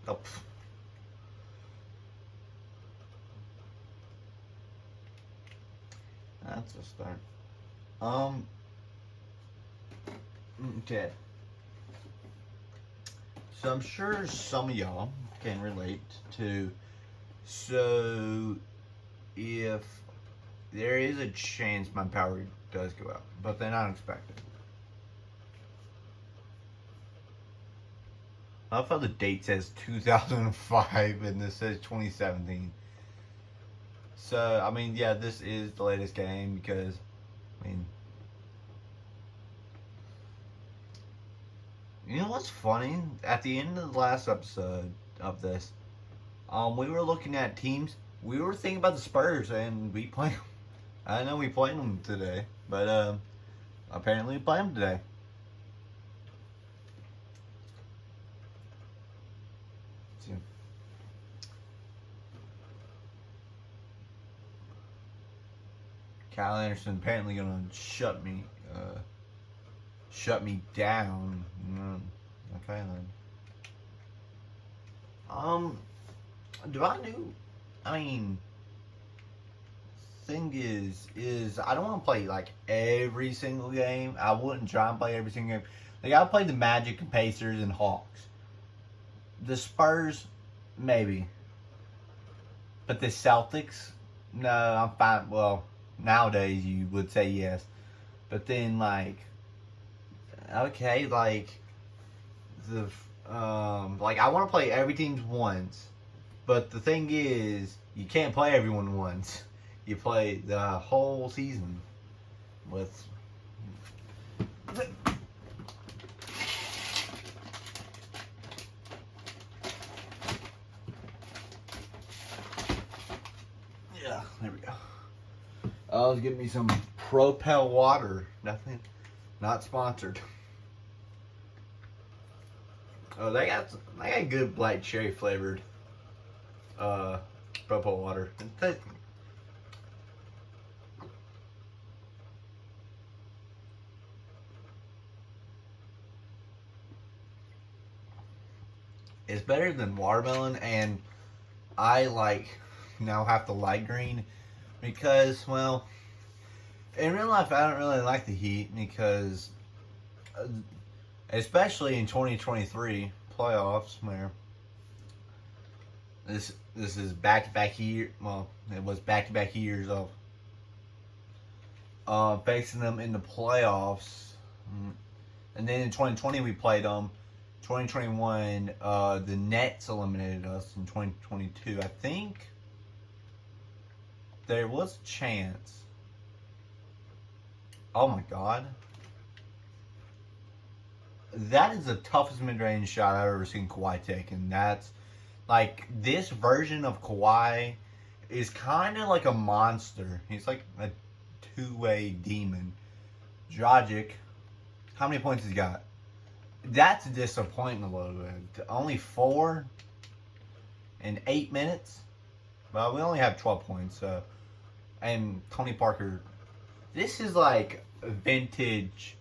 Oh, that's a start. Um. Okay. So I'm sure some of y'all can relate to. So if there is a chance my power does go out, but they're not expected. I love how the date says 2005 and this says 2017. So, I mean, yeah, this is the latest game because, I mean, you know what's funny? At the end of the last episode of this, we were looking at teams. We were thinking about the Spurs and we play. I know we played them today, but apparently we play them today. So, Kyle Anderson apparently gonna shut me down. Okay then. Do I do? I mean, thing is I don't want to play like every single game. I wouldn't try and play every single game. Like I play the Magic and Pacers and Hawks. The Spurs, maybe. But the Celtics, no, I'm fine. Well, nowadays you would say yes. But then like, okay, the like I want to play every team once. But the thing is, you can't play everyone once. You play the whole season with. Yeah, there we go. I was getting me some Propel water. Nothing, not sponsored. Oh, they got good black cherry flavored Propel water. It's better than watermelon, and I now have the light green because, well, in real life I don't really like the heat because, especially in 2023 playoffs where this is back to back year. Well, it was back to back years of facing them in the playoffs, and then in 2020 we played them. 2021, the Nets eliminated us. In 2022, I think there was a chance. Oh my god. That is the toughest mid-range shot I've ever seen Kawhi take. And that's, like, this version of Kawhi is kind of like a monster. He's like a two-way demon. Dragic, how many points has he got? That's disappointing a little bit. Only 4 in 8 minutes. Well, we only have 12 points. So, and Tony Parker. This is like vintage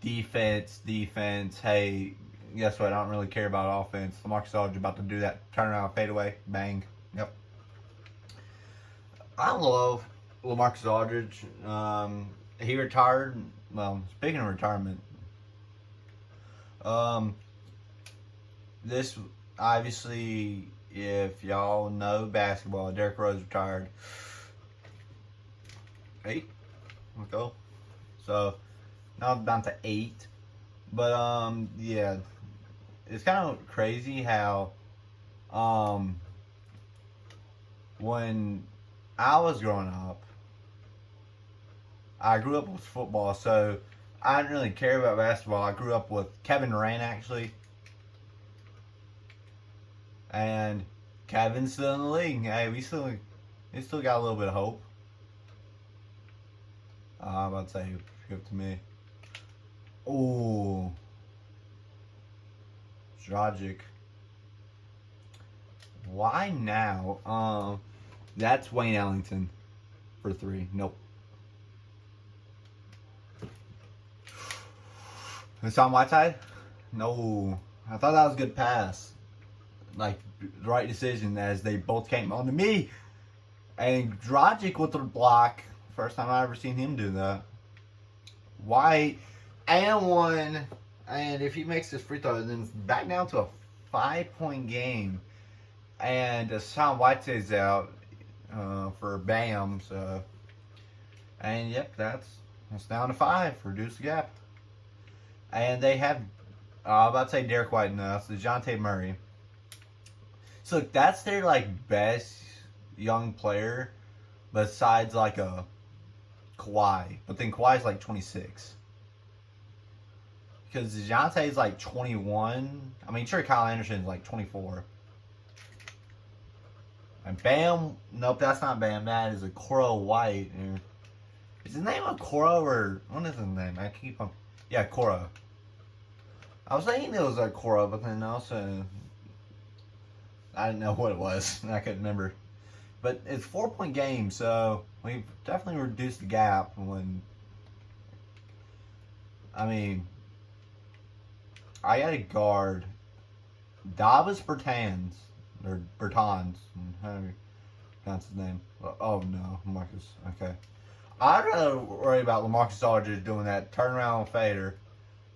defense. Hey, guess what? I don't really care about offense. LaMarcus Aldridge about to do that turnaround fadeaway. Bang. Yep. I love LaMarcus Aldridge. He retired. Well, speaking of retirement, this obviously, if y'all know basketball, Derrick Rose retired. 8. Let's go. So now I'm down to 8. But yeah, it's kind of crazy how when I was growing up, I grew up with football, so I didn't really care about basketball. I grew up with Kevin Durant, actually. And Kevin's still in the league. Hey, we still got a little bit of hope. I'm about to say, give it to me. Ooh. Dragic. Why now? That's Wayne Ellington for 3. Nope. Hassan Whiteside? No. I thought that was a good pass. Like, the right decision as they both came on to me. And Dragic with the block. First time I ever seen him do that. White and one. And if he makes this free throw, then it's back down to a 5-point game. And Hassan Whiteside's out for Bam. So, and yep, that's down to 5. Reduce the gap. And they have, I'm about to say Derek White, no, it's DeJounte Murray. So that's their like best young player besides like a Kawhi. But then Kawhi's like 26. Because DeJounte's like 21. I mean, sure, Kyle Anderson's like 24. And Bam, nope, that's not Bam. That is a Okoro White. Is his name Okoro or what is his name? I keep on. Yeah, Okoro. I was thinking it was Okoro, but then also I didn't know what it was. I couldn't remember. But it's 4-point game, so we've definitely reduced the gap. When I mean, I got a guard, Davis Bertans or Bertans, however you pronounce his name. Oh no, Marcus. Okay, I'd rather worry about LaMarcus Aldridge doing that turnaround fader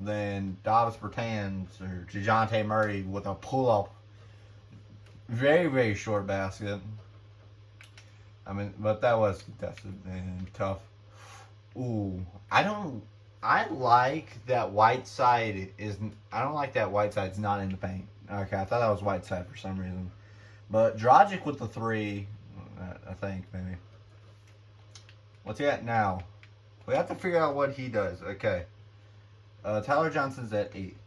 than Davis Bertans or DeJounte Murray with a pull-up, very, very short basket. I mean, but that was contested and tough. Ooh, I like that Whiteside is. I don't like that Whiteside's not in the paint. Okay, I thought that was Whiteside for some reason. But Dragic with the 3, I think maybe. What's he at now? We have to figure out what he does. Okay. Tyler Johnson's at 8.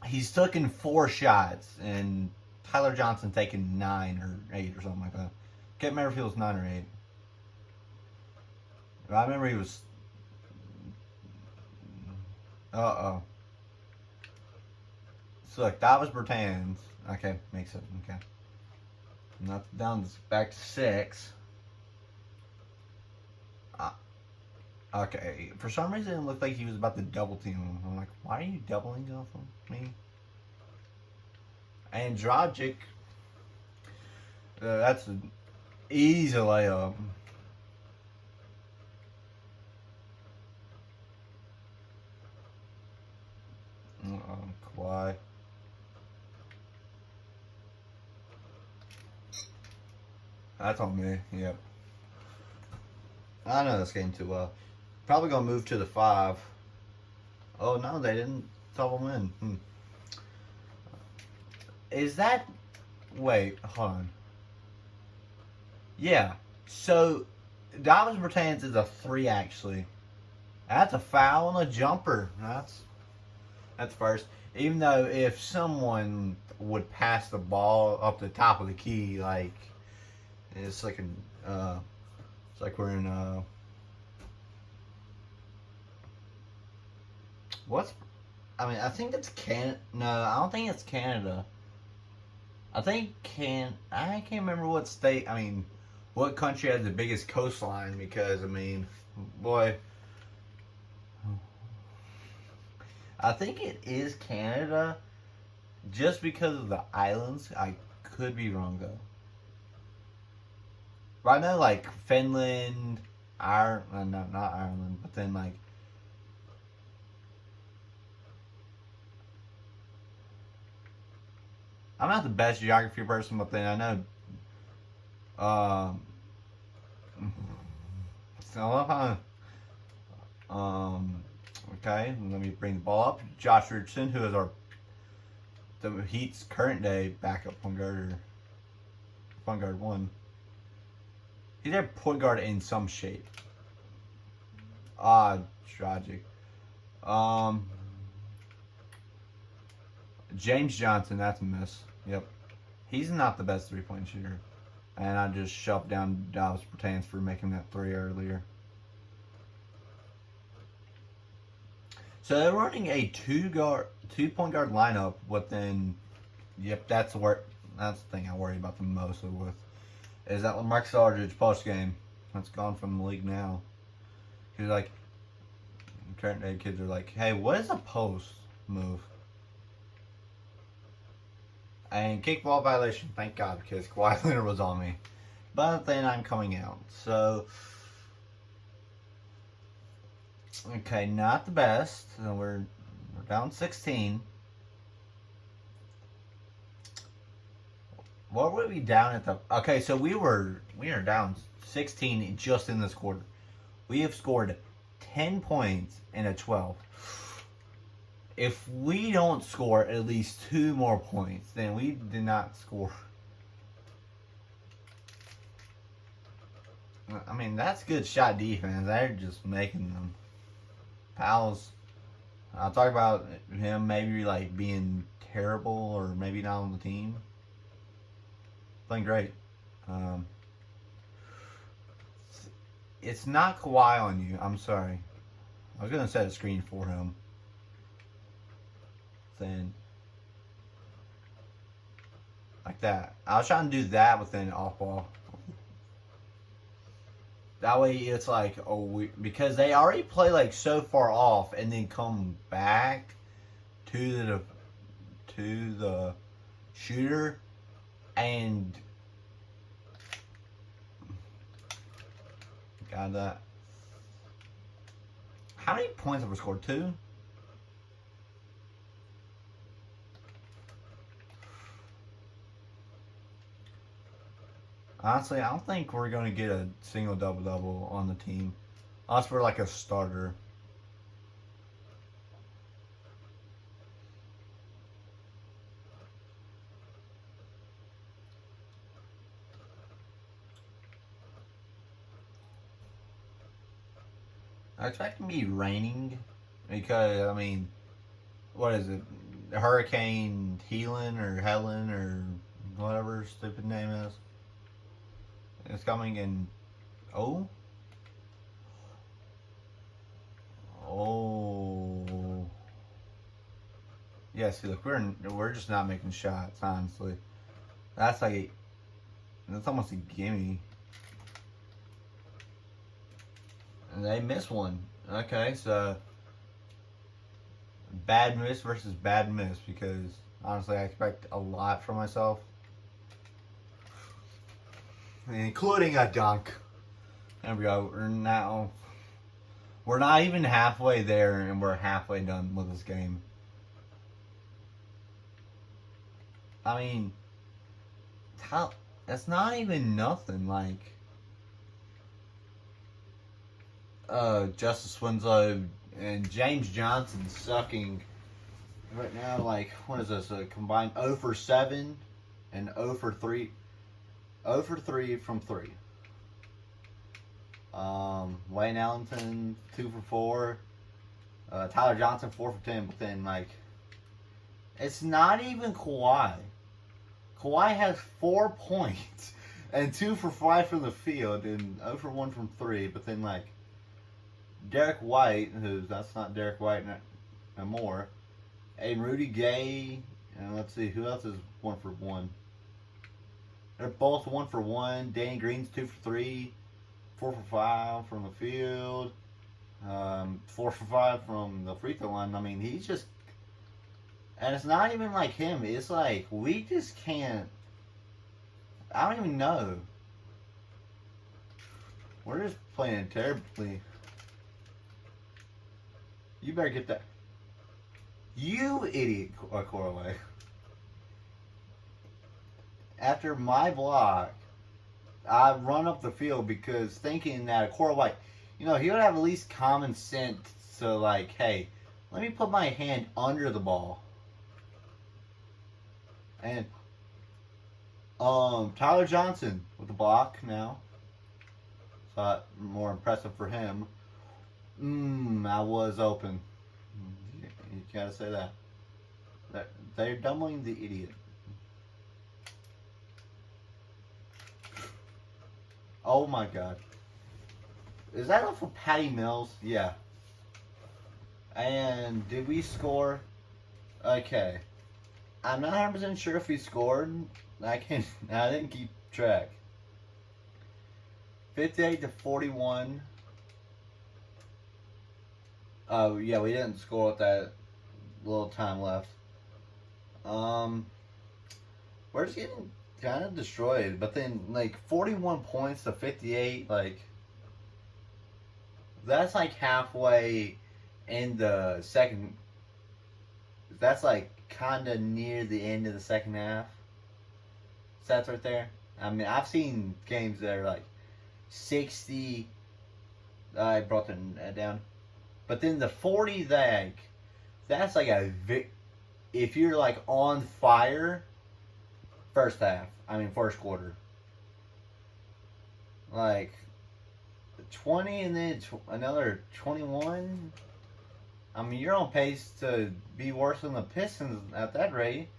He's taken 4 shots, and Tyler Johnson taking 9 or 8 or something like that. Can't remember if it was 9 or 8. But I remember he was. So look, that was Bertans. Okay, makes it okay. Not down back to 6. Okay, for some reason it looked like he was about to double team him. I'm like, why are you doubling off of me? And Dragic, that's an easy layup. Kawhi. That's on me, yep. I know this game too well. Probably gonna move to the 5. Oh no, they didn't double him in. Is that? Wait, hold on. Yeah. So, Davis Bertans is a 3 actually. That's a foul and a jumper. That's first. Even though if someone would pass the ball up the top of the key, like it's like it's like we're in what's I mean, I think it's no, I don't think it's Canada. I think I can't remember what state, I mean, what country has the biggest coastline, because, I mean, boy, I think it is Canada, just because of the islands. I could be wrong, though. Right now, like, Finland, Ireland, no, not Ireland, but then, like, I'm not the best geography person, but then I know, okay, let me bring the ball up. Josh Richardson, who is the Heat's current day backup point guard, or point guard 1. He's their point guard in some shape. Tragic. James Johnson, that's a miss. Yep. He's not the best 3-point shooter. And I just shoved down Davis Bertans for making that 3 earlier. So they're running a 2-point guard lineup, but then, yep, that's the thing I worry about the most with. Is that LaMarcus Aldridge post game. That's gone from the league now. He's like, current day kids are like, hey, what is a post move? And kickball violation, thank God, because Kawhi Leonard was on me. But then I'm coming out. So, okay, not the best. So we're down 16. What were we down at the? Okay, so we are down 16 just in this quarter. We have scored 10 points in a 12. If we don't score at least 2 more points, then we did not score. I mean, that's good shot defense. They're just making them. Powell's, I'll talk about him maybe like being terrible or maybe not on the team. Playing great. It's not Kawhi on you. I'm sorry. I was going to set a screen for him. Then, like that. I was trying to do that within off ball. That way it's like, because they already play like so far off and then come back to the shooter and got that. How many points have we scored? 2? Honestly, I don't think we're going to get a single double-double on the team. Unless we're like a starter. I expect it to be raining. Because, I mean, what is it? Hurricane Helen or Helen or whatever stupid name is. It's coming in. Oh. Yeah, see, look, we're just not making shots, honestly. That's almost a gimme. And they miss one. Okay, so bad miss versus bad miss, because honestly I expect a lot from myself. Including a dunk. There we go. We're not even halfway there, and we're halfway done with this game. I mean, that's not even nothing. Like, Justice Winslow and James Johnson sucking right now. Like, what is this? A combined 0 for 7 and 0 for 3. 0 for 3 from 3. Wayne Ellington 2 for 4. Tyler Johnson 4 for 10. But then, like, it's not even Kawhi. Kawhi has 4 points and 2 for 5 from the field and 0 for 1 from 3. But then, like, Derek White, that's not Derek White no more, and Rudy Gay, and let's see who else is 1 for 1. They're both 1 for 1. Danny Green's 2 for 3, 4 for 5 from the field, 4 for 5 from the free throw line. I mean, he's just, and it's not even like him. It's like we just can't. I don't even know. We're just playing terribly. You better get that. You idiot, Corley. After my block, I run up the field because thinking that a Cora White, he would have at least common sense to like, hey, let me put my hand under the ball. And Tyler Johnson with the block now. So more impressive for him. I was open. You gotta say that. They're doubling the idiot. Oh my God. Is that off of Patty Mills? Yeah. And did we score? Okay. I'm not 100% sure if we scored. I didn't keep track. 58 to 41. Oh yeah, we didn't score with that little time left. we're just getting kind of destroyed. But then, like, 41 points to 58, like, that's like halfway in the second. That's like kind of near the end of the second half. Stats right there. I mean, I've seen games that are like 60. I brought that down. But then the 40, that's like if you're like on fire, first half. I mean, first quarter. Like 20 and then another 21. I mean, you're on pace to be worse than the Pistons at that rate.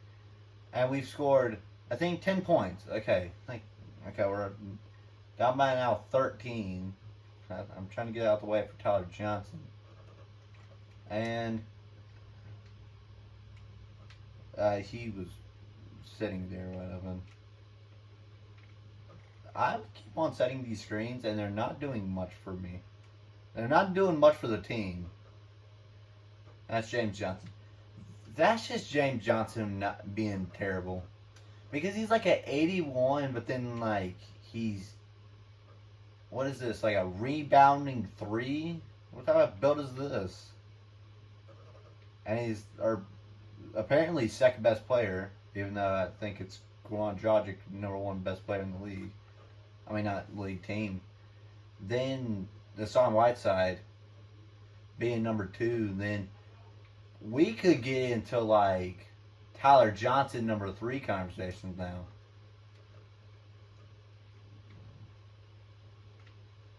And we've scored, I think, 10 points. Okay. We're down by now 13. I'm trying to get out the way for Tyler Johnson. And he was sitting there right of him. I keep on setting these screens, and they're not doing much for me. They're not doing much for the team. That's James Johnson. That's just James Johnson not being terrible. Because he's like at 81, but then like he's, what is this, like a rebounding 3? What type of build is this? And he's apparently second best player, even though I think it's Goran Dragic, number 1 best player in the league. I mean, not league team. Then Hassan Whiteside being number 2, then we could get into like Tyler Johnson number 3 conversations now.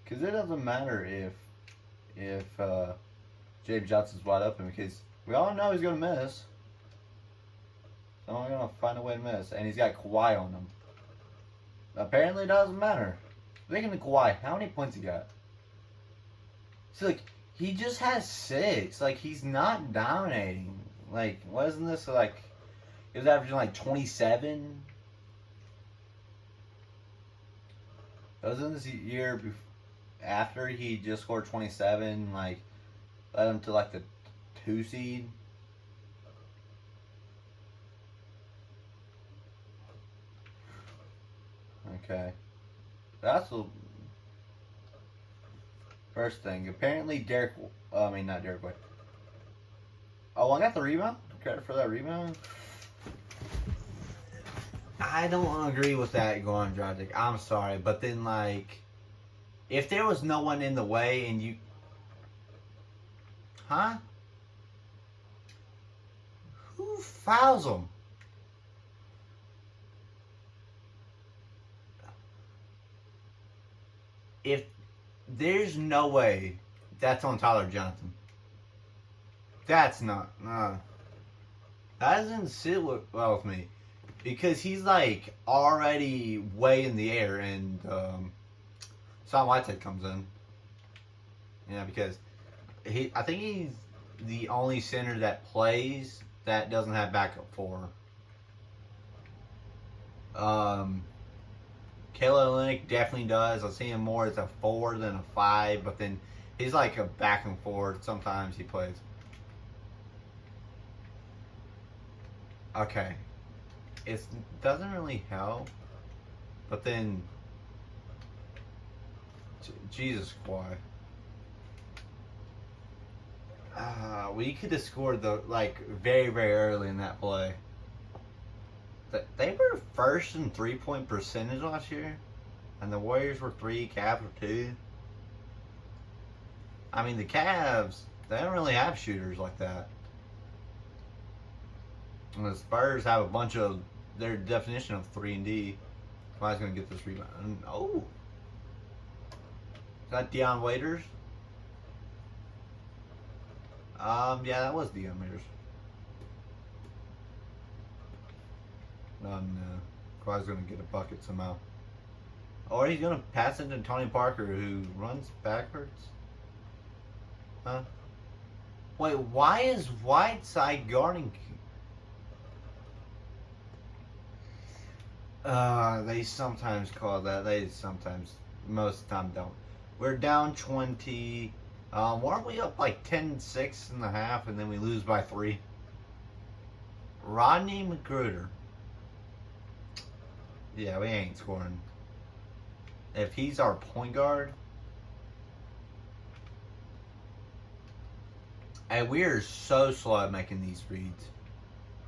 Because it doesn't matter if James Johnson's wide open, because we all know he's going to miss. So I'm going to find a way to miss. And he's got Kawhi on him. Apparently it doesn't matter. Speaking of Kawhi, how many points he got? See, like, he just has 6. Like, he's not dominating. Like, wasn't this like, he was averaging like 27? Wasn't this year after he just scored 27, like, led him to like the 2 seed? Okay. That's the first thing. Apparently not Derek White. Oh, I got the rebound? Credit for that rebound? I don't agree with that, Goran Dragic. I'm sorry. But then, like, if there was no one in the way and you... Huh? Who fouls him? If there's no way that's on Tyler Johnson. That's not. That doesn't sit well with me. Because he's like already way in the air, and Sam Whiteside comes in. Yeah, because I think he's the only center that plays that doesn't have backup 4. Kelly Olynyk definitely does. I see him more as a 4 than a 5, but then he's like a back and forth. Sometimes he plays. Okay. It doesn't really help, but then Jesus, why? We could have scored very, very early in that play. They were first in 3-point percentage last year, and the Warriors were 3, Cavs were 2. I mean, the Cavs, they don't really have shooters like that. And the Spurs have a bunch of their definition of 3 and D. Somebody's going to get this rebound. Oh! Is that Deion Waiters? Yeah, that was Deion Waiters. No. Kawhi's going to get a bucket somehow. Or he's going to pass it to Tony Parker, who runs backwards. Huh? Wait, why is Whiteside guarding? They sometimes call that. Most of the time don't. We're down 20. Weren't we up like 10-6 in the half, and then we lose by 3? Rodney McGruder. Yeah, we ain't scoring. If he's our point guard, and we are so slow at making these reads.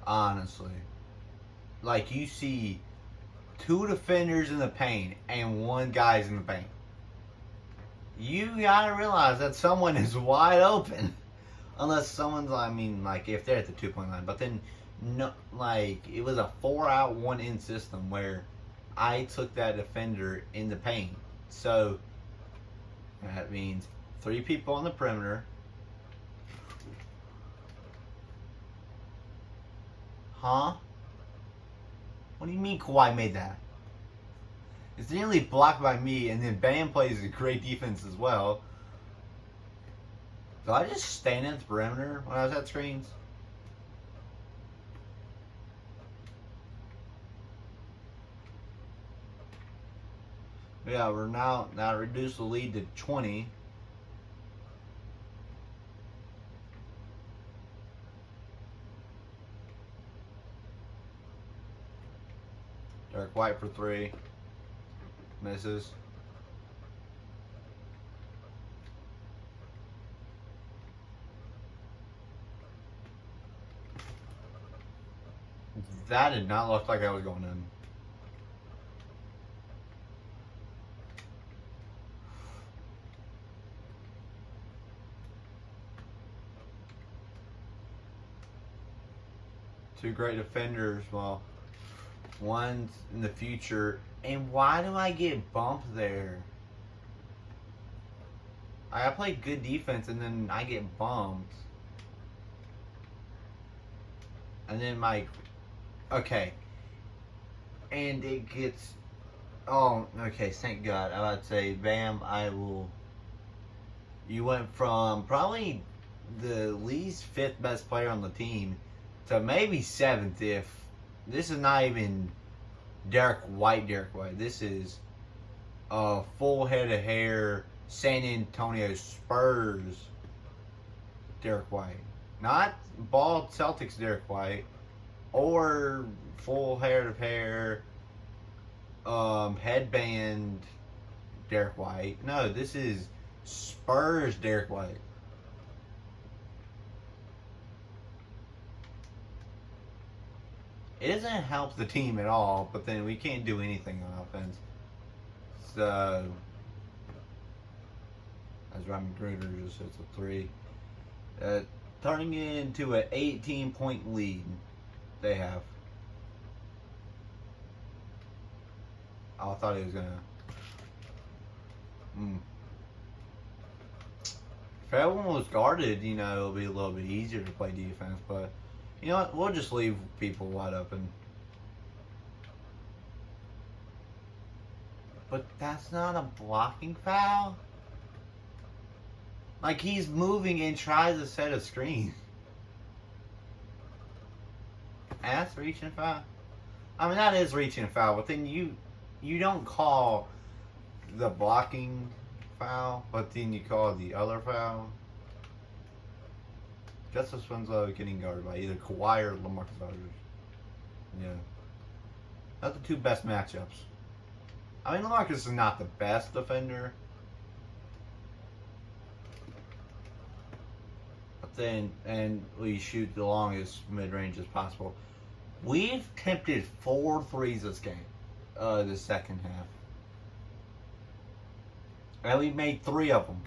Honestly, like you see 2 defenders in the paint and 1 guy's in the paint. You gotta realize that someone is wide open. Unless someone's, I mean, like, if they're at the 2-point line. But then, no, like, it was a 4-out, 1-in system where I took that defender in the paint. So, that means 3 people on the perimeter. Huh? What do you mean Kawhi made that? It's nearly blocked by me, and then Bam plays a great defense as well. Did I just stand at the perimeter when I was at screens? Yeah, we're now reduced the lead to 20. Derek White for 3. Misses. That did not look like I was going in. Two great defenders. Well, one's in the future. And why do I get bumped there? I play good defense and then I get bumped. And then my... Okay. And it gets... Oh, okay, thank God. I was about to say, Bam, I will... You went from probably the least 5th best player on the team to maybe 7th if... This is not even Derek White. This is a full head of hair San Antonio Spurs Derek White. Not bald Celtics Derek White or full head of hair headband Derek White. No, this is Spurs Derek White. It doesn't help the team at all, but then we can't do anything on offense. So, as Ryan Gruder just hits a 3. Turning it into an 18-point lead they have. Oh, I thought he was going to... If everyone was guarded, you know, it'll be a little bit easier to play defense, but... You know what? We'll just leave people wide open. But that's not a blocking foul. Like, he's moving and tries to set a screen. And that's reaching a foul. I mean, that is reaching a foul, but then you don't call the blocking foul, but then you call the other foul. Justice Winslow getting guarded by either Kawhi or LaMarcus Aldridge. Yeah. That's the 2 best matchups. I mean, LaMarcus is not the best defender. But then, and we shoot the longest mid-range as possible. We've attempted 4 threes this game. The second half. And we made 3 of them.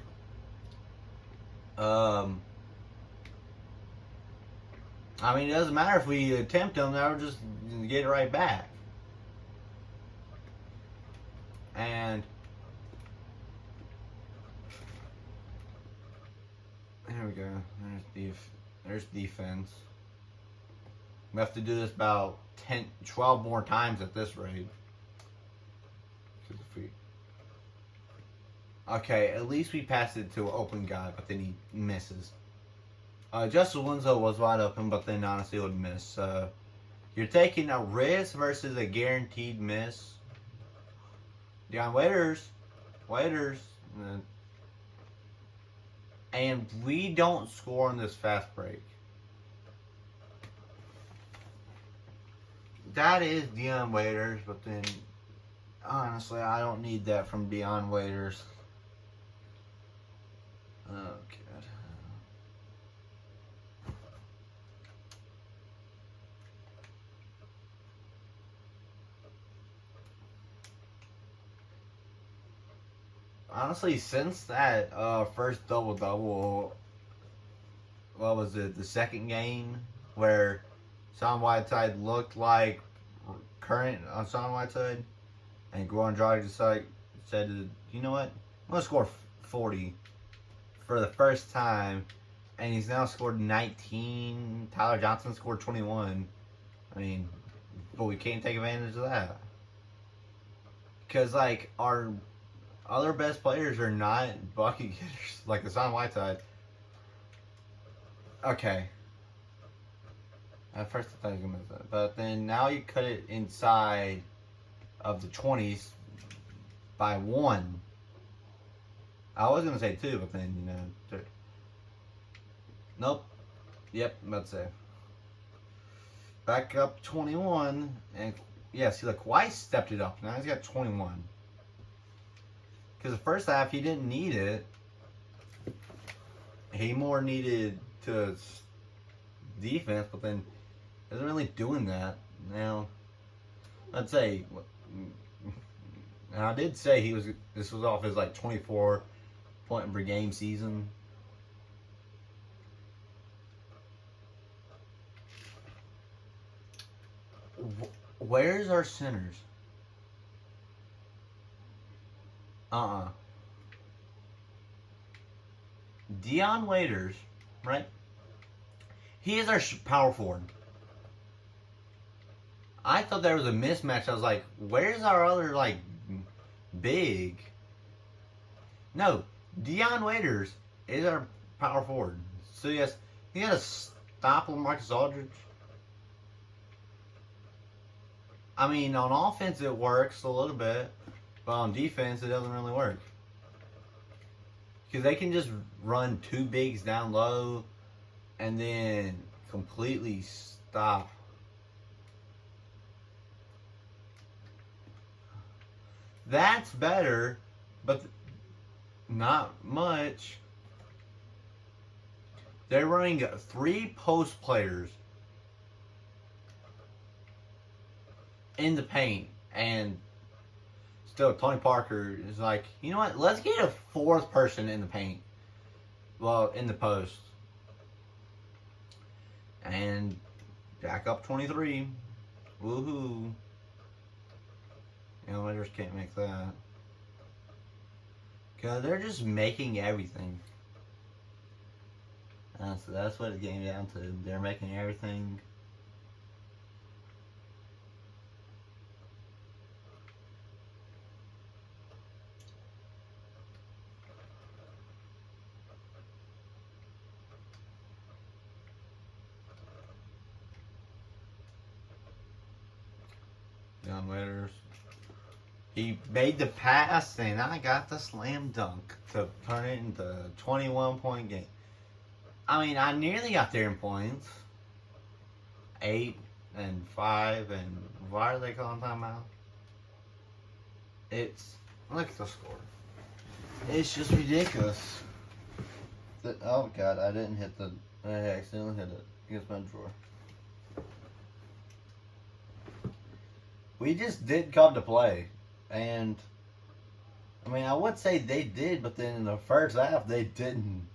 I mean, it doesn't matter if we attempt them, they'll just get it right back. And there we go. There's defense. We have to do this about 12 more times at this rate. Okay, at least we passed it to an open guy, but then he misses. Justice Winslow was wide open, but then honestly would miss. You're taking a risk versus a guaranteed miss. Waiters. And we don't score on this fast break. That is Dion Waiters, but then Honestly, I don't need that from Dion Waiters. Oh, God. Honestly, since that first double-double, what was it, the second game, where Son Whiteside looked like current on Son Whiteside, and Goran Dragic said, you know what, I'm going to score 40 for the first time, and he's now scored 19. Tyler Johnson scored 21. I mean, but we can't take advantage of that. Because, like, our other best players are not bucket getters, like the Son Whiteside. Okay. At first I thought he was going to miss it. But then now you cut it inside of the 20s by 1. I was going to say 2, but then, you know. Nope. Yep, I'm about to say. Back up 21. And, yeah, see, look, Weiss stepped it up. Now he's got 21. Because the first half, he didn't need it. He more needed to defense, but then isn't really doing that. Now, let's say, and I did say this was off his like 24 point per game season. Where's our centers? Dion Waiters, right? He is our power forward. I thought there was a mismatch. I was like, where's our other, like, big? No, Dion Waiters is our power forward. So, yes, he got to stop LaMarcus Aldridge. I mean, on offense it works a little bit, but on defense it doesn't really work. Because they can just run 2 bigs down low and then completely stop. That's better, but not much. They're running 3 post players in the paint, and still Tony Parker is like, you know what? Let's get a 4th person in the paint. Well, in the post. And back up 23. Woohoo. Elevators can't make that. Because they're just making everything. So that's what it came down to. They're making everything. Young Waiters. He made the pass, and I got the slam dunk to turn it into a 21-point game. I mean, I nearly got there in points. 8 and 5, and why are they calling timeout? Look at the score. It's just ridiculous. Oh, God, I didn't hit I accidentally hit it against my drawer. We just did come to play. And, I mean, I would say they did, but then in the first half, they didn't.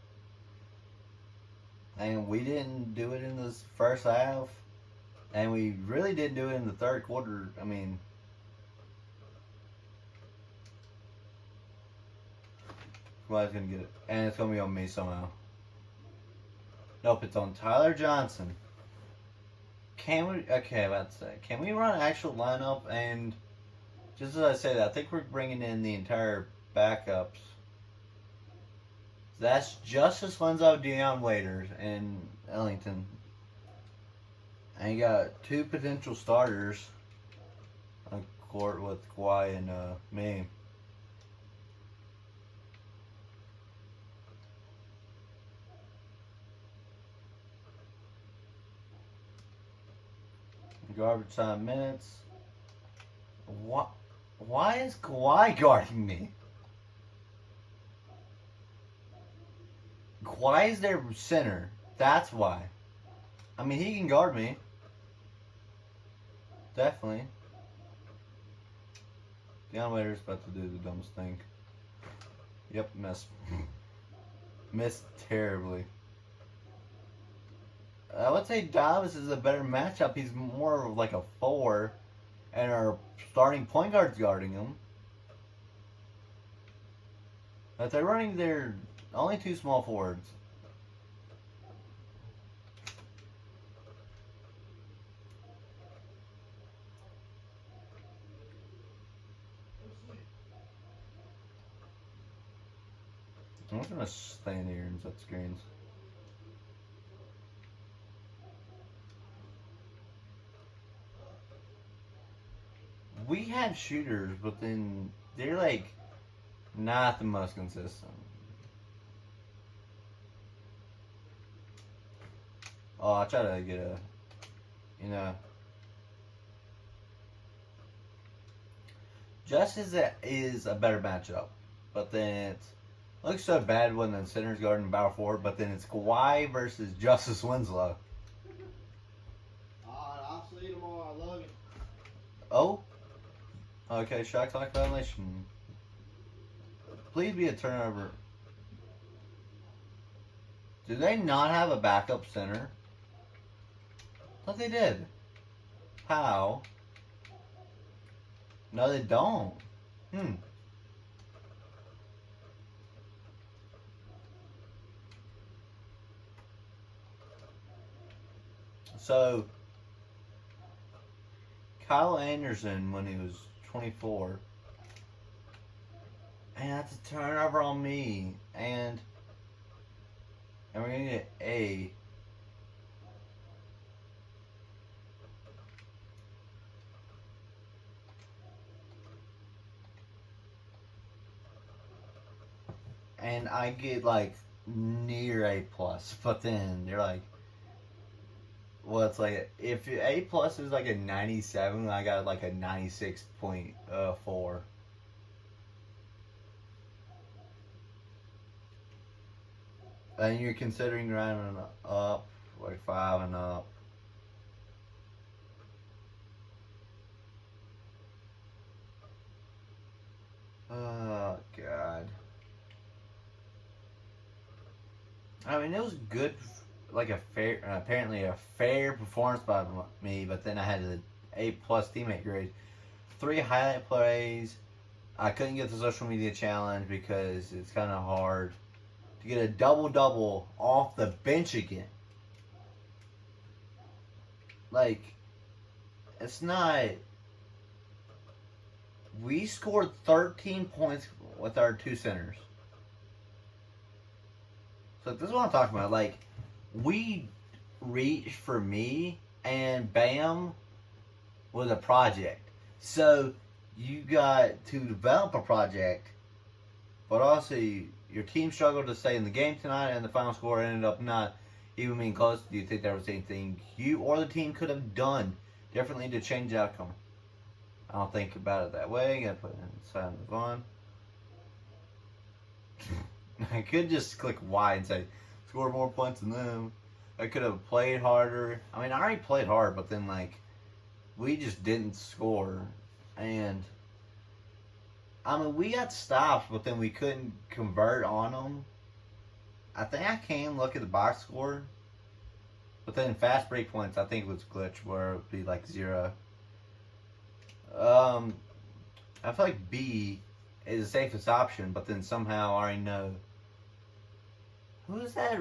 And we didn't do it in this first half. And we really didn't do it in the third quarter. I mean, somebody's going to get it. And it's going to be on me somehow. Nope, it's on Tyler Johnson. Okay, about to say, can we run an actual lineup? And just as I say that, I think we're bringing in the entire backups. That's Justice Lenzo, Dion Waiters, and Ellington. And you got 2 potential starters on court with Kawhi and me. Garbage time minutes. What? Why is Kawhi guarding me? Kawhi is their center. That's why. I mean, he can guard me. Definitely. The animator's about to do the dumbest thing. Yep, missed. Missed terribly. I would say Davis is a better matchup. He's more of like a 4, and our starting point guard's guarding him. But they're running their only 2 small forwards. I'm just gonna stand here and set screens. We have shooters, but then they're like not the most consistent. Oh, I try to get a, Justice is a better matchup, but then it looks so bad when the center's guarding power forward, but then it's Kawhi versus Justice Winslow. Alright, I'll see you tomorrow. I love you. Oh, okay, shot clock violation. Please be a turnover. Do they not have a backup center? I thought they did. How? No, they don't. So, Kyle Anderson, when he was 24, and that's a turnover on me, and we're gonna get A. And I get like near A plus, but then they're like, well, it's like if A plus is like a 97, I got like a 96.4. And you're considering rounding up, like 5 and up. Oh God. I mean, it was good, like apparently a fair performance by me. But then I had an A plus teammate grade, 3 highlight plays. I couldn't get the social media challenge because it's kind of hard to get a double off the bench again. Like, it's not. We scored 13 points with our 2 centers. So this is what I'm talking about. Like, we reached for me, and Bam was a project. So you got to develop a project, but also your team struggled to stay in the game tonight, and the final score ended up not even being close. Do you think there was anything you or the team could have done differently to change the outcome? I don't think about it that way. Gotta put it inside and move on. I could just click Y and say, score more points than them. I could have played harder. I mean, I already played hard, but then, like, we just didn't score. And, I mean, we got stops, but then we couldn't convert on them. I think I can look at the box score. But then fast break points, I think it was glitch where it would be like 0. I feel like B is the safest option, but then somehow I already know. Who's that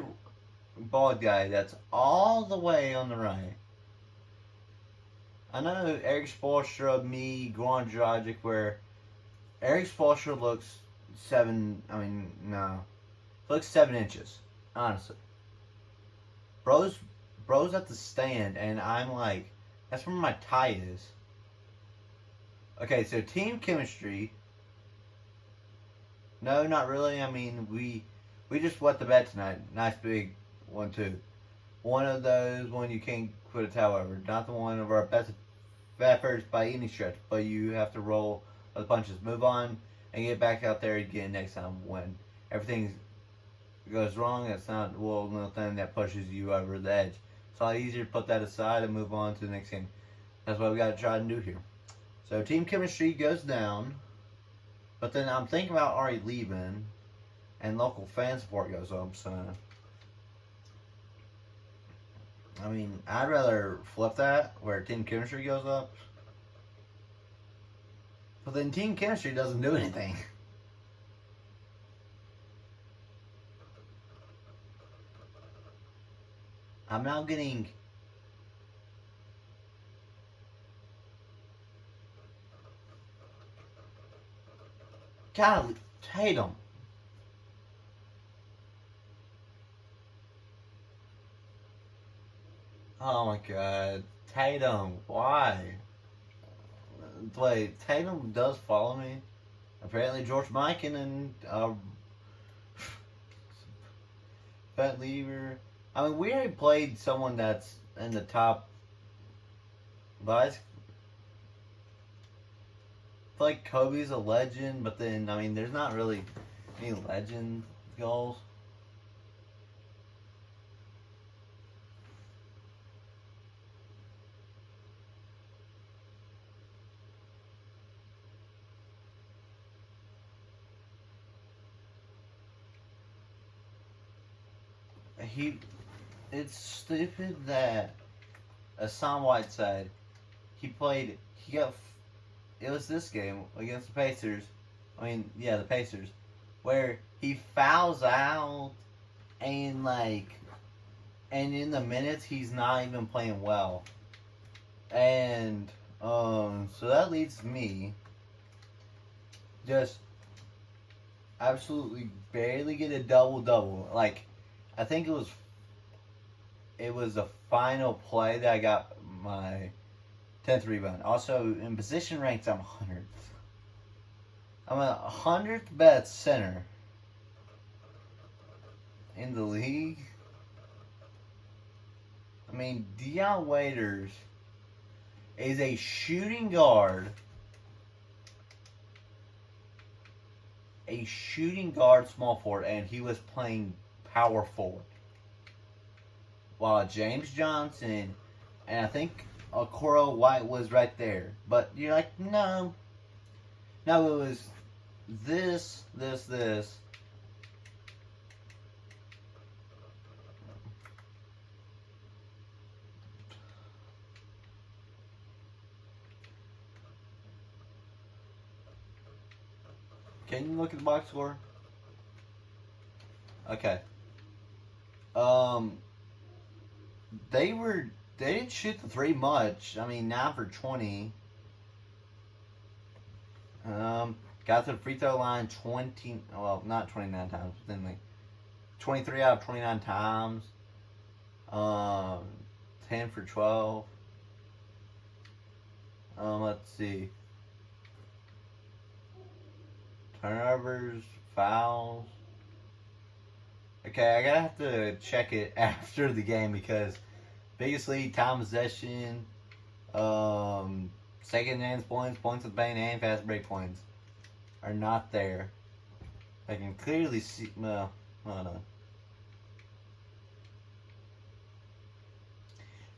bald guy that's all the way on the right? I know Eric Spoelstra, me, Goran Dragic, where Eric Spoelstra looks 7, I mean, no. Looks 7 inches, honestly. Bro's at the stand, and I'm like, that's where my tie is. Okay, so team chemistry. No, not really. I mean, we just wet the bed tonight. Nice big 1-2. One of those one you can't put a towel over. Not the one of our best efforts by any stretch, but you have to roll or the punches. Move on and get back out there again next time when everything goes wrong. It's not no thing that pushes you over the edge. It's a lot easier to put that aside and move on to the next game. That's what we got to try and do here. So team chemistry goes down, but then I'm thinking about already leaving, and local fan support goes up. So I mean, I'd rather flip that where team chemistry goes up. But then team chemistry doesn't do anything. I'm now getting God, Tatum. Oh my God, Tatum, why? Wait, Tatum does follow me. Apparently, George Mikan and Fat Lever. I mean, we already played someone that's in the top. But I feel like Kobe's a legend, but then I mean, there's not really any legend goals. It's stupid that Hassan Whiteside, it was this game against the Pacers. I mean, yeah, the Pacers, where he fouls out and and in the minutes he's not even playing well, and so that leads me just absolutely barely get a double. Like, I think it was the final play that I got my 10th rebound. Also, in position ranks, I'm 100th. I'm a 100th best center in the league. I mean, Dion Waiters is a shooting guard. A shooting guard, small forward, and he was playing power forward. While James Johnson and I think Okoro White was right there. But you're like, no. No, it was this. Can you look at the box score? Okay. They didn't shoot the three much. I mean, 9 for 20. Got to the free throw line 20. Well, not 29 times, but then 23 out of 29 times. 10 for 12. Let's see. Turnovers, fouls. Okay, I gotta have to check it after the game because biggest lead, time possession, second hands points, points with paint, and fast break points are not there. I can clearly see. No.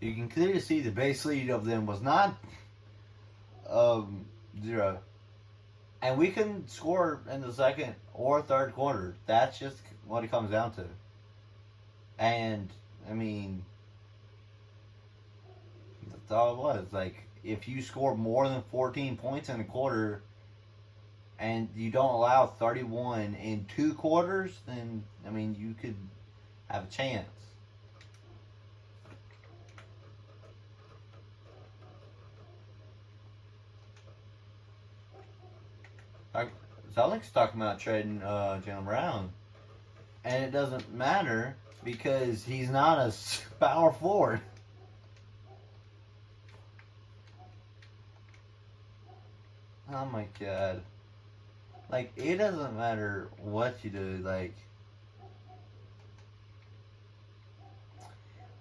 You can clearly see the base lead of them was not 0. And we can score in the second or third quarter. That's just what it comes down to. And, I mean, that's all it was. Like, if you score more than 14 points in a quarter and you don't allow 31 in 2 quarters, then, I mean, you could have a chance. Celtics talking about trading Jaylen Brown, and it doesn't matter because he's not a power forward. Oh my God! Like, it doesn't matter what you do. Like,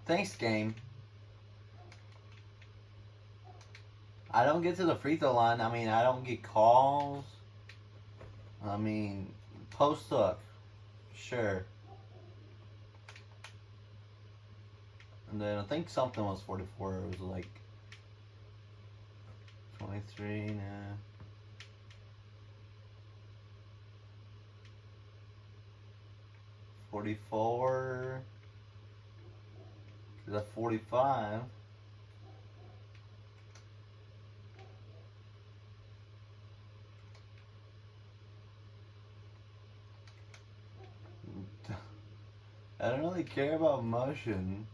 thanks, game. I don't get to the free throw line. I mean, I don't get calls. I mean, post up, sure. And then I think something was 44. It was like 23, nah. 44. Is that 45? I don't really care about motion.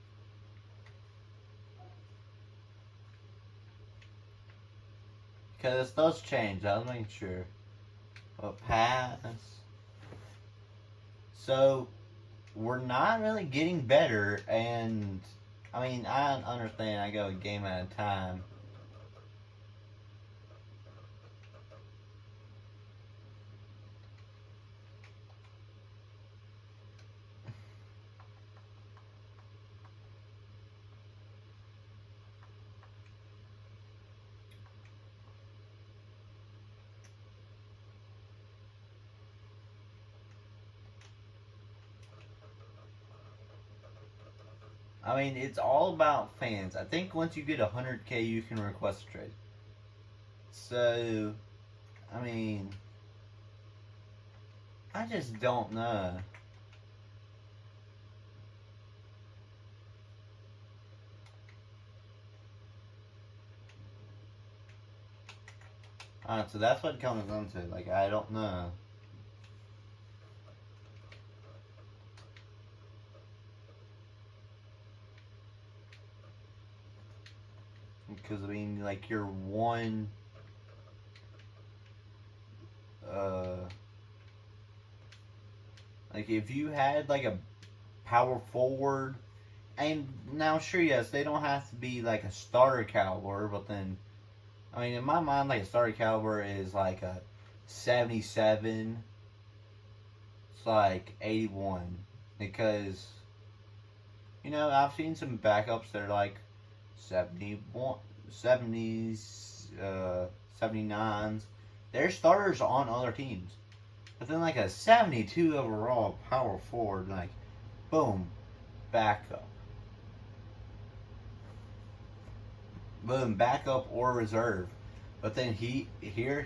Because this does change, I was making sure. A pass. So, we're not really getting better, and I mean, I understand I go a game at a time. I mean, it's all about fans. I think once you get 100K, you can request a trade. So, I mean, I just don't know. Alright, so that's what it comes down to. Like, I don't know. Because, I mean, like, you're one... like, if you had, like, a power forward... And now, sure, yes, they don't have to be, like, a starter caliber, but then... I mean, in my mind, like, a starter caliber is, like, a 77. It's, like, 81. Because... You know, I've seen some backups that are, like, 71, 70s, 79s. They're starters on other teams. But then, like, a 72 overall power forward, like, boom, backup. Boom, backup or reserve. But then he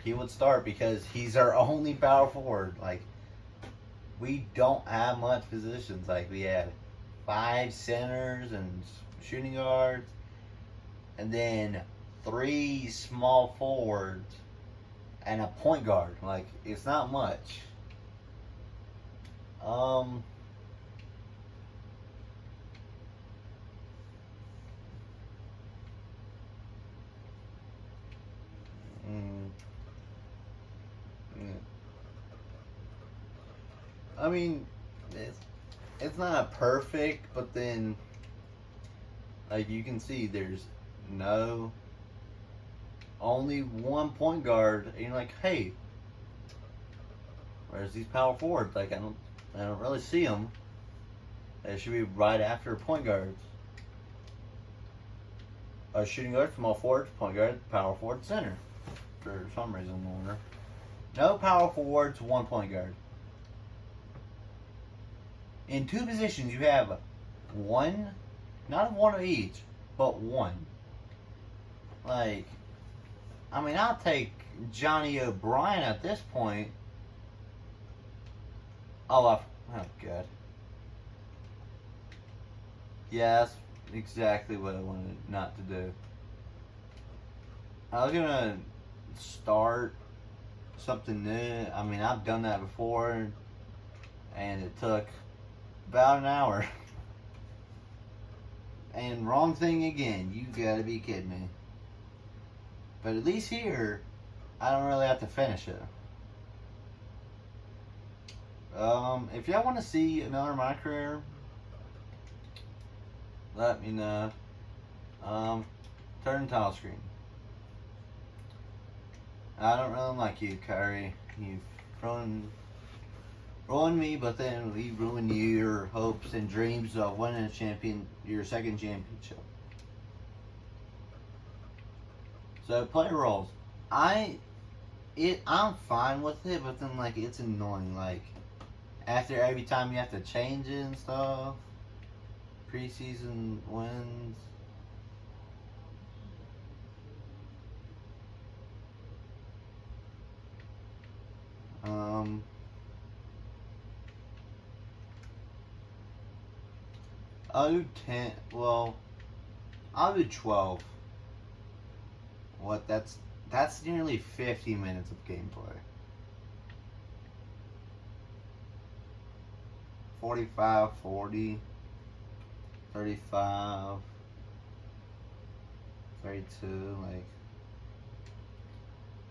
would start because he's our only power forward. Like, we don't have much positions. Like, we had 5 centers and shooting guards, and then 3 small forwards and a point guard. Like, it's not much. I mean, it's not perfect, but then, like, you can see there's only one point guard, and you're like, hey, where's these power forwards? Like, I don't really see them. They should be right after point guards. A shooting guard, small forward, point guard, power forward, center. For some reason, I wonder. No power forwards, 1 point guard. In 2 positions, you have one, not one of each, but one. Like, I mean, I'll take Johnny O'Brien at this point. Oh God. Yeah, that's exactly what I wanted not to do. I was gonna start something new. I mean, I've done that before, and it took about an hour. And wrong thing again. You gotta be kidding me. But at least here, I don't really have to finish it. If y'all want to see another MyCAREER, let me know. Turn tile screen. I don't really like you, Kyrie. You've ruined me, but then we ruined your hopes and dreams of winning your second championship. So player roles. I'm fine with it, but then like it's annoying. Like after every time you have to change it and stuff. Preseason wins. I'll do 10. Well, I'll do 12. What? That's nearly 50 minutes of gameplay. 45, 40, 35, 32, like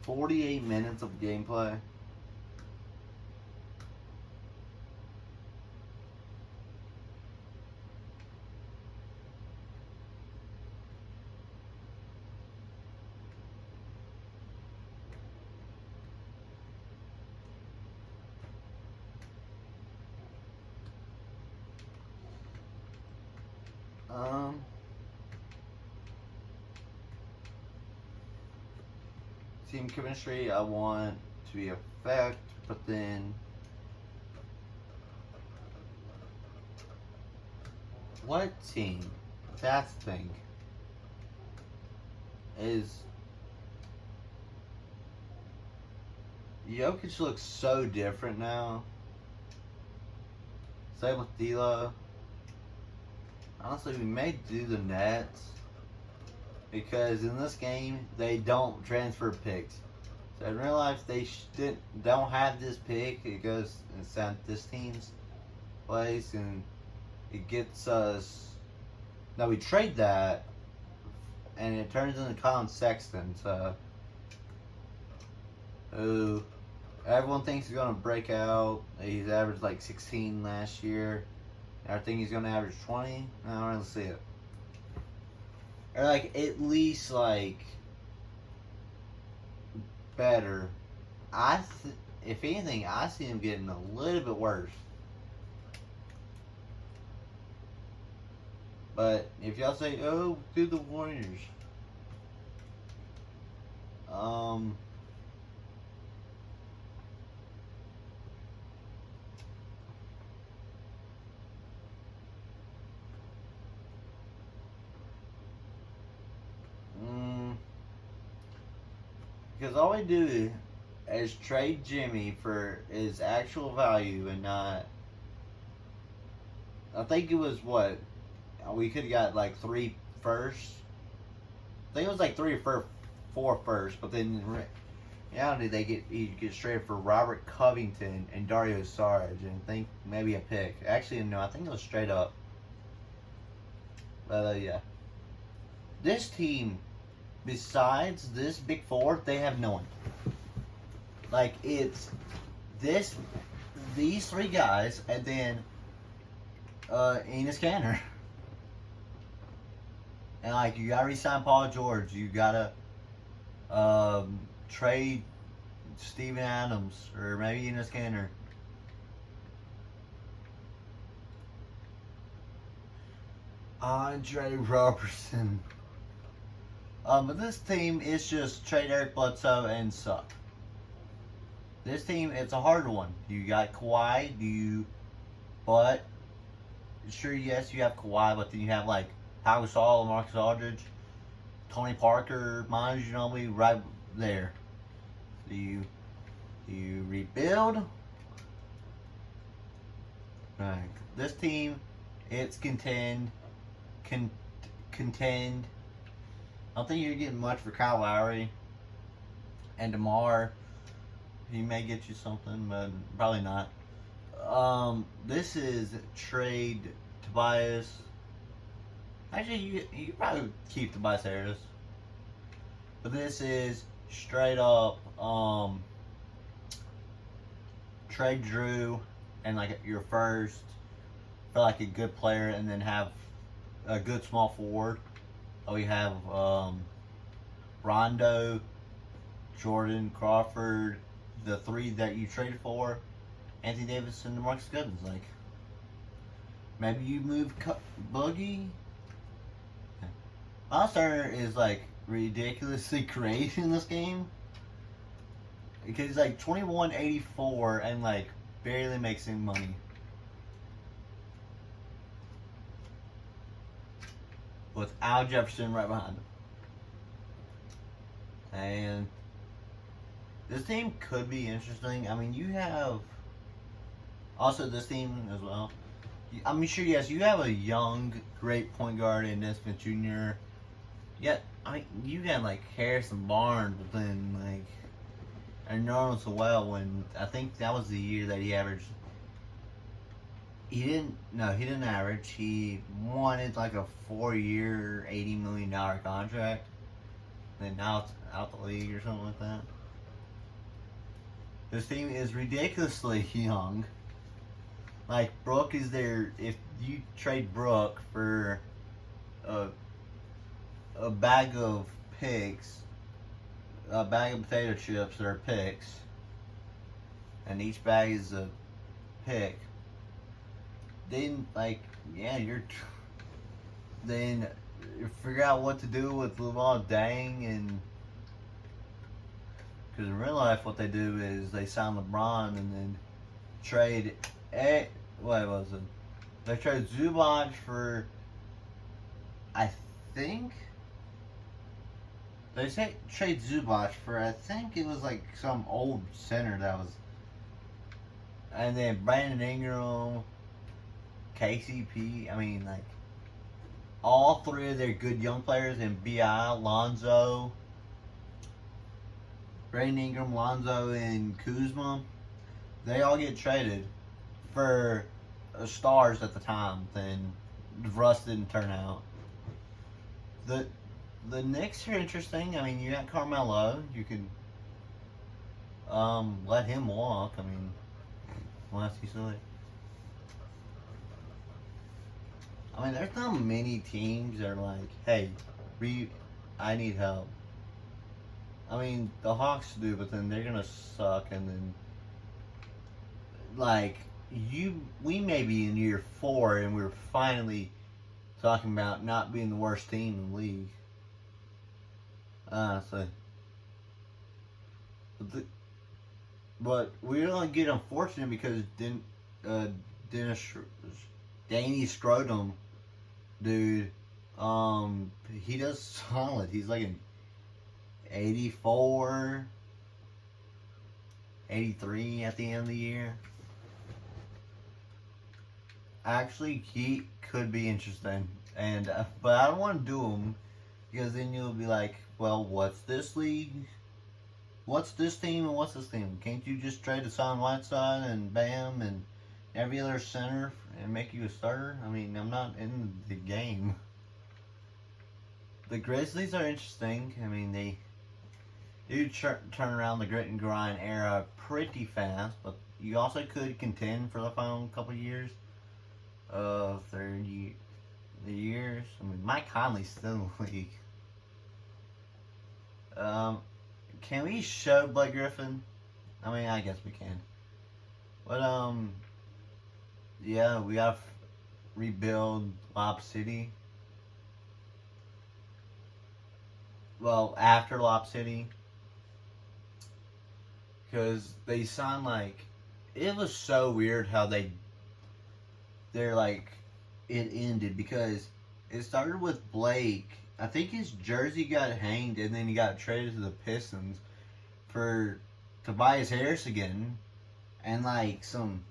48 minutes of gameplay. Team chemistry, I want to be effect, but then what team? That's the thing. Is Jokic looks so different now. Same with D'Lo. Honestly, we may do the Nets because in this game they don't transfer picks. So in real life they don't have this pick. It goes and sent this team's place, and it gets us. Now we trade that, and it turns into Colin Sexton. So, who everyone thinks he's gonna break out. He's averaged like 16 last year. I think he's gonna average 20. I don't really see it. Or like at least like better. If anything, I see him getting a little bit worse. But if y'all say, "Oh, do the Warriors," because all we do is trade Jimmy for his actual value and not. I think it was what we could have got like 3 firsts. I think it was like 3 or 4 firsts, but then in reality he gets traded for Robert Covington and Dario Saric, and I think maybe a pick. Actually, no, I think it was straight up. But yeah, this team, besides this big four, they have no one. Like it's these 3 guys, and then Enes Kanter. And like you gotta re-sign Paul George, you gotta trade Steven Adams or maybe Enes Kanter. Andre Robertson. But this team is just trade Eric Bledsoe and suck. This team, it's a hard one. You got Kawhi, but sure, yes, you have Kawhi, but then you have like Pau Gasol, Marcus Aldridge, Tony Parker, Manu Ginobili right there. Do you rebuild? Right. This team, it's contend. I don't think you're getting much for Kyle Lowry and DeMar. He may get you something, but probably not. This is trade Tobias. Actually, you probably keep Tobias Harris. But this is straight up trade Drew and like your first for like a good player, and then have a good small forward. We have Rondo, Jordan, Crawford, the 3 that you traded for, Anthony Davis and DeMarcus Cousins. Like maybe you move Boogie. My starter is like ridiculously crazy in this game. Because he's like 21.84 and like barely makes any money. With Al Jefferson right behind him. And this team could be interesting. I mean, you have also this team as well. I'm sure, yes, you have a young, great point guard in Nesmith Jr. Yet, I mean, you got like Harrison Barnes, but then like, and Nerlens Noel when I think that was the year that he averaged. He didn't average. He wanted like a 4-year, $80 million contract. Then now it's out the league or something like that. This team is ridiculously young. Like, Brooke is there. If you trade Brooke for a bag of picks, a bag of potato chips that are picks, and each bag is a pick, then, like, yeah, then you figure out what to do with Blowout Game, and because in real life what they do is they sign LeBron and then trade what was it? They trade Zubac for, I think they say trade Zubac for, I think it was like some old center that was, and then Brandon Ingram, KCP. I mean, like, all three of their good young players in BI, Lonzo, Brandon Ingram, Lonzo, and Kuzma, they all get traded for stars at the time. Then Russ didn't turn out. The Knicks are interesting. I mean, you got Carmelo. You could let him walk. I mean, unless he's silly. I mean, there's not many teams that are like, hey, I need help. I mean, the Hawks do, but then they're gonna suck, and then like we may be in year 4, and we're finally talking about not being the worst team in the league. Honestly, but we're gonna get unfortunate because Danny Scrotum, dude, he does solid. He's like an 84, 83 at the end of the year. Actually, he could be interesting, and but I don't want to do him because then you'll be like, well, what's this league? What's this team and what's this team? Can't you just trade Hassan Whiteside and Bam and every other center and make you a starter? I mean, I'm not in the game. The Grizzlies are interesting. I mean, they do turn around the grit and grind era pretty fast, but you also could contend for the final couple of years of the years. I mean, Mike Conley's still in the league. Can we show Blake Griffin? I mean, I guess we can. But yeah, we gotta rebuild Lob City. Well, after Lob City, because they sound like it was so weird how they're like it ended, because it started with Blake. I think his jersey got hanged, and then he got traded to the Pistons for Tobias Harris again, and like some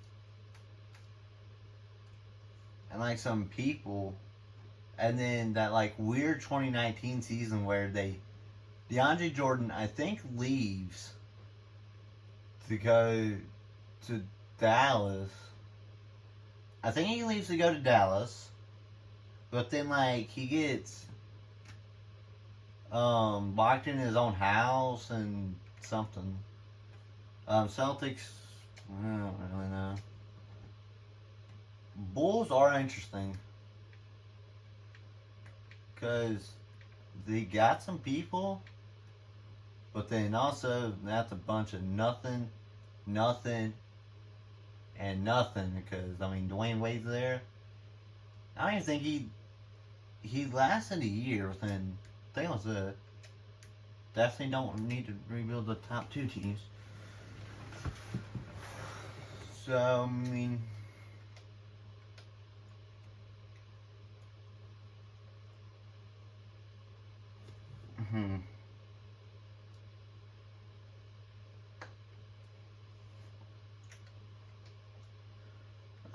people, and then that like weird 2019 season where DeAndre Jordan, I think, leaves to go to Dallas. I think he leaves to go to Dallas, but then like he gets locked in his own house and something. Celtics, I don't really know. Bulls are interesting because they got some people, but then also that's a bunch of nothing, and nothing. Because I mean, Dwayne Wade's there. I don't even think he lasted a year within. I think that was it. definitely don't need to rebuild the top 2 teams. So, I mean,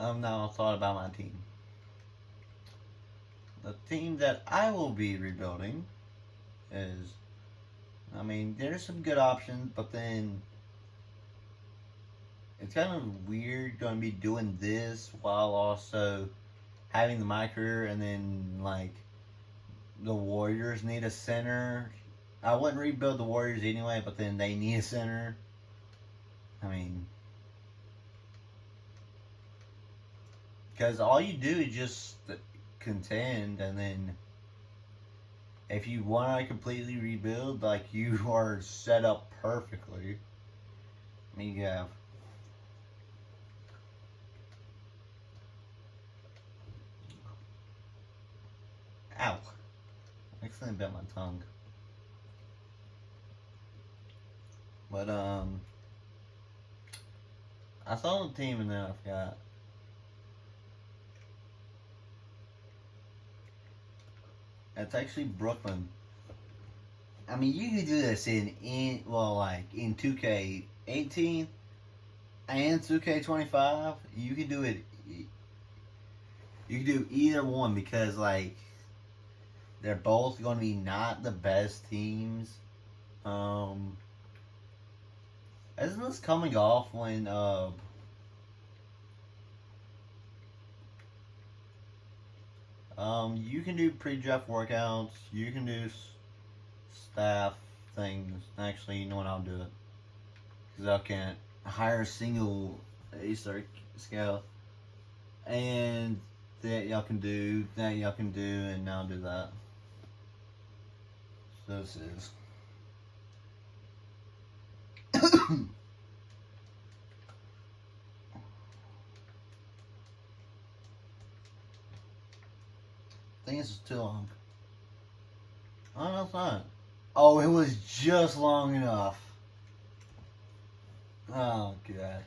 I've now thought about my team. The team that I will be rebuilding is, I mean, there's some good options, but then it's kind of weird going to be doing this while also having the MyCAREER, and then like the Warriors need a center. I wouldn't rebuild the Warriors anyway, but then they need a center. I mean, because all you do is just contend, and then if you want to completely rebuild, like, you are set up perfectly. I mean, you have ow, I accidentally bit my tongue. But I saw the team and then I forgot. It's actually Brooklyn. I mean, you can do this in 2K18 and 2K25. You can do it. You can do either one because like they're both going to be not the best teams. Isn't this coming off when you can do pre-draft workouts, you can do staff things. Actually, you know what, I'll do it. Because I can't hire a single A-star scout. And that y'all can do, and I'll do that. So this is... I think this is too long. Oh, no, it's not. Oh, it was just long enough. Oh, God.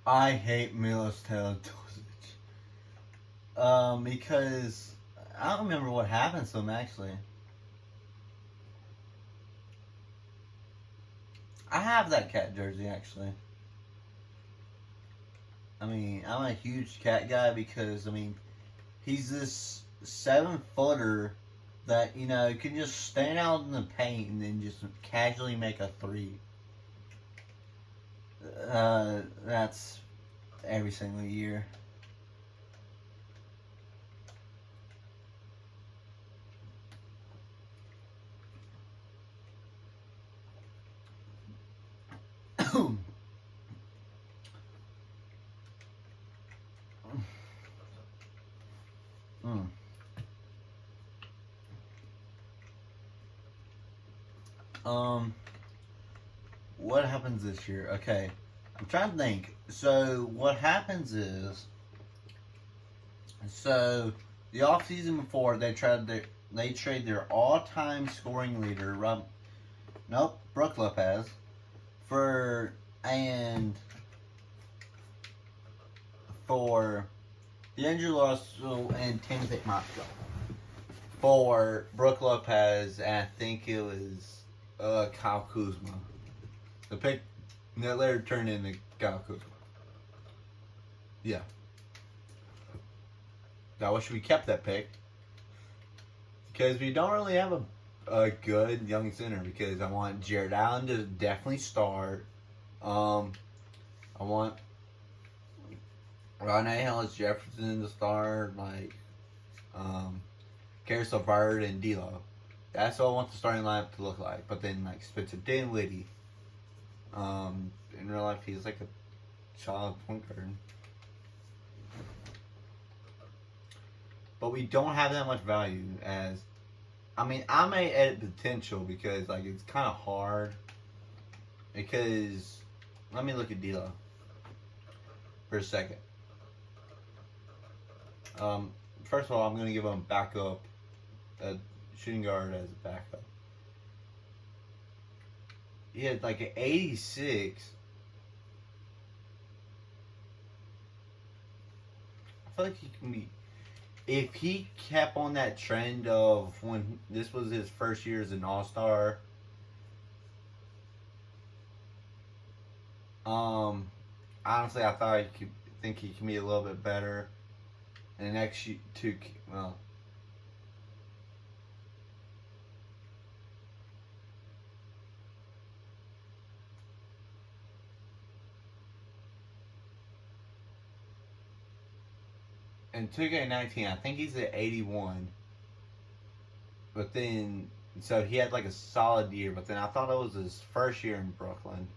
I hate Milos Teodosic. Because I don't remember what happened to him, actually. I have that cat jersey, actually. I mean, I'm a huge cat guy because, I mean, he's this 7-footer that, you know, can just stand out in the paint and then just casually make a 3. That's every single year. What happens this year? Okay, I'm trying to think. So what happens is, so the offseason before they trade their all-time scoring leader, Brook Lopez, for D'Angelo Russell and Timothy Moscow for Brook Lopez, and I think it was Kyle Kuzma. The pick that later turned into Kyle Kuzma. Yeah. I wish we kept that pick because we don't really have a good young center, because I want Jared Allen to definitely start. I want Ronnie Hollis Jefferson to start, like Karis LeVert and D'Lo. That's what I want the starting lineup to look like. But then like Spencer Dinwiddie, in real life he's like a child point guard. But we don't have that much value as I mean, I may edit potential because like it's kind of hard. Because let me look at D'Lo for a second. First of all, I'm gonna give him backup, a shooting guard as a backup. He had like an 86. I feel like he can be. If he kept on that trend of when this was his first year as an All-Star, honestly, I thought think he can be a little bit better. And the next two, well, in 2K19, I think he's at 81. But then, so he had like a solid year. But then I thought it was his first year in Brooklyn.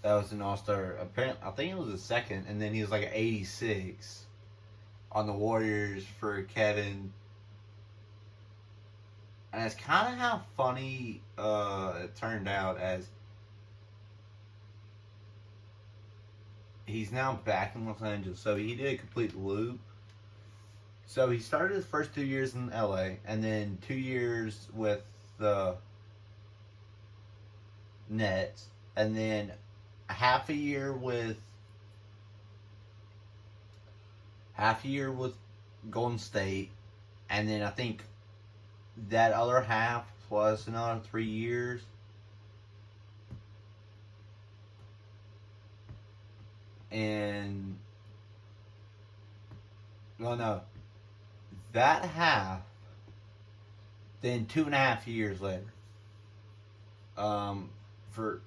That was an All-Star. Apparently, I think it was his second. And then he was like an 86 on the Warriors for Kevin. And it's kind of how funny it turned out, as he's now back in Los Angeles. So he did a complete loop. So he started his first 2 years in LA, and then 2 years with the Nets, and then half a year with Golden State, and then I think that other half plus another 3 years. And well, no, that half. Then 2.5 years later. For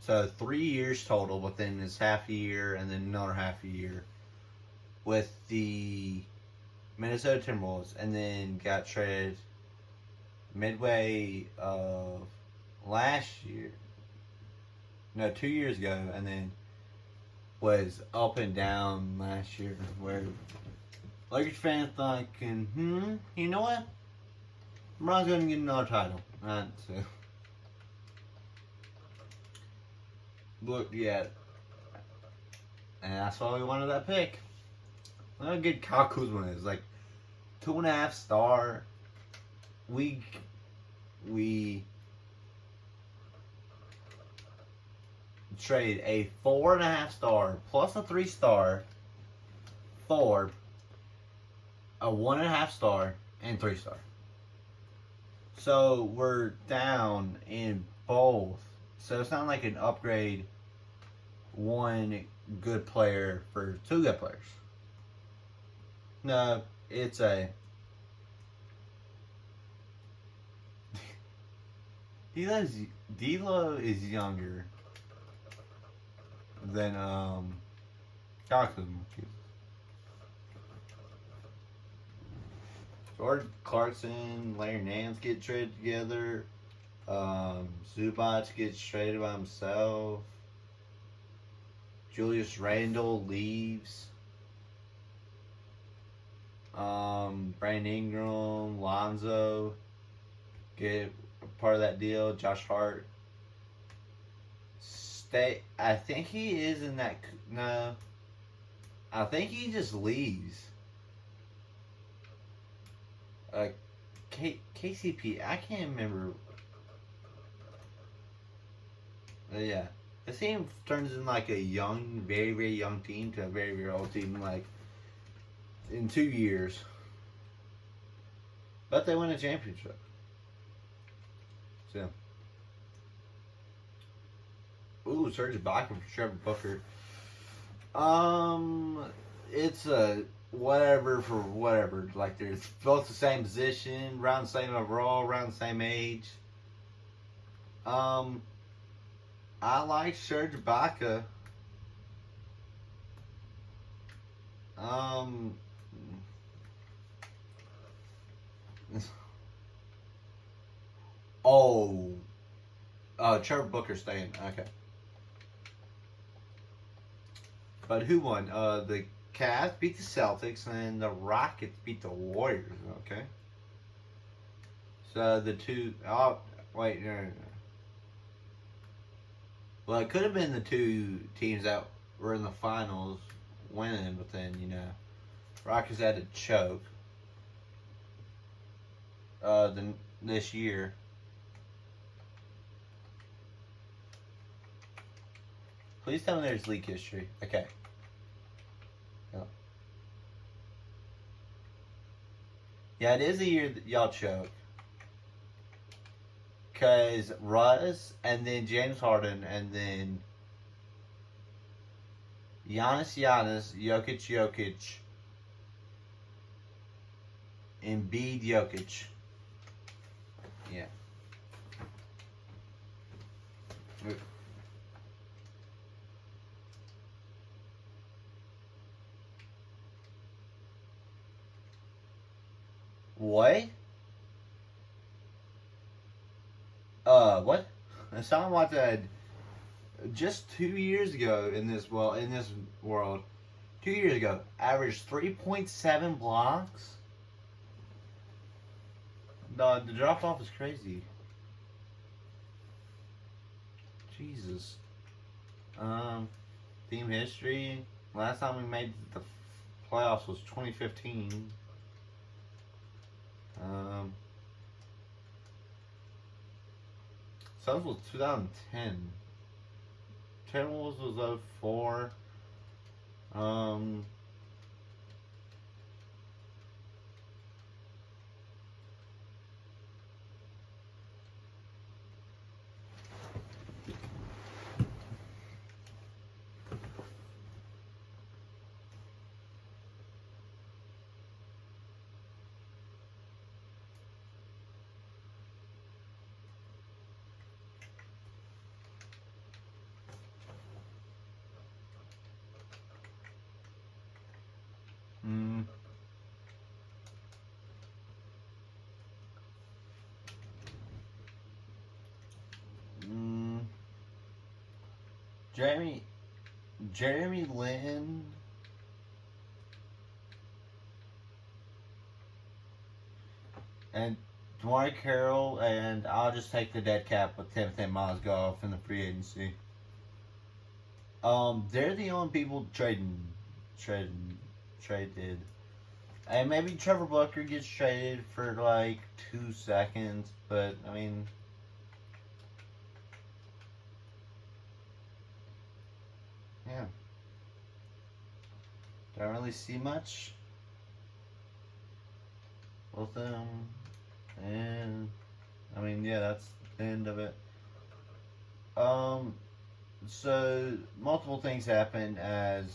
so 3 years total, but then it's half a year and then another half a year with the Minnesota Timberwolves, and then got traded midway of last year. No, 2 years ago, and then was up and down last year, where Lakers fans thinking, you know what? LeBron's going to get another title. Right, so. Look, yeah. And that's why we wanted that pick. Look how good Kyle Kuzma is. Like, 2.5 star. We trade a 4.5 star plus a 3 star for a 1.5 star and 3 star. So we're down in both. So it's not like an upgrade one good player for 2 good players. No, it's a D'Lo is younger than Kuzma. Jordan Clarkson, Larry Nance get traded together. Zubac gets traded by himself. Julius Randle leaves. Brandon Ingram, Lonzo get part of that deal. Josh Hart stay. I think he is in that. No, I think he just leaves. KCP, I can't remember. Yeah, this team turns in like a young, very, very young team to a very, very old team, like in 2 years. But they win a championship. So, ooh, Serge Ibaka for Trevor Booker. It's a whatever for whatever. Like, they're both the same position, around the same overall, around the same age. I like Serge Ibaka. Trevor Booker staying. Okay. But who won? The Cavs beat the Celtics, and the Rockets beat the Warriors. Okay. So the two. Oh, wait, no. Well, it could have been the two teams that were in the finals winning, but then Rockets had to choke. This year. Please tell me there's leak history. Okay. Yep. Yeah, it is a year that y'all choke. Because Russ, and then James Harden, and then Giannis, Jokic, Embiid, Jokic. Yeah. What? What? Someone watched that just 2 years ago in this world. 2 years ago, averaged 3.7 blocks. The drop off is crazy. Jesus. Team history. Last time we made the playoffs was 2015. Suns was 2010. Timberwolves was 04. Jeremy Lin. And Dwight Carroll, and I'll just take the dead cap with Timothy Mozgov in the free agency. They're the only people traded. And maybe Trevor Booker gets traded for like 2 seconds, but I mean, yeah, don't really see much with them. And I mean, yeah, that's the end of it. So multiple things happened as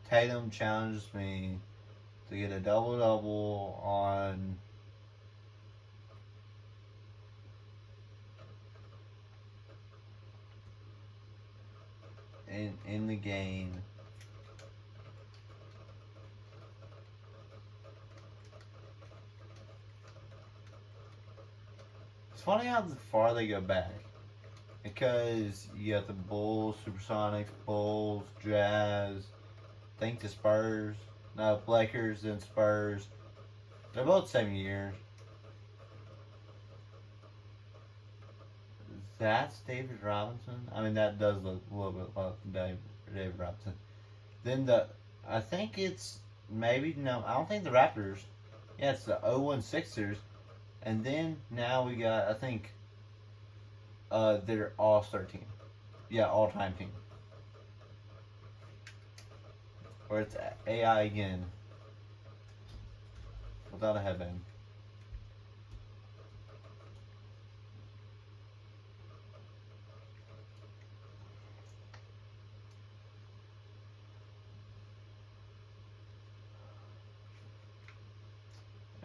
Tatum challenged me to get a double-double on in the game. It's funny how far they go back. Because you got the Bulls, Supersonics, Bulls, Jazz, I think the Spurs. No, Lakers and Spurs. They're both same year. That's David Robinson. I mean, that does look a little bit like David Robinson. Then I think it's maybe, no, I don't think the Raptors. Yeah, it's the 01 Sixers. And then now we got, I think, their all-star team. Yeah, all-time team. Or it's AI again. Without a headband.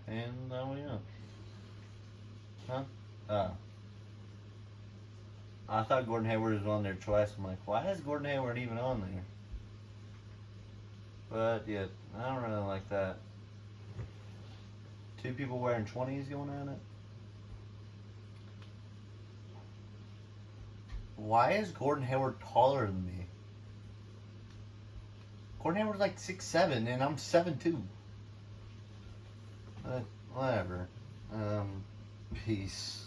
And we know. Huh? I thought Gordon Hayward was on there twice. I'm like, why is Gordon Hayward even on there? But yeah, I don't really like that. 2 people wearing 20s going at it. Why is Gordon Hayward taller than me? Gordon Hayward's like 6'7", and I'm 7'2". But whatever. Peace.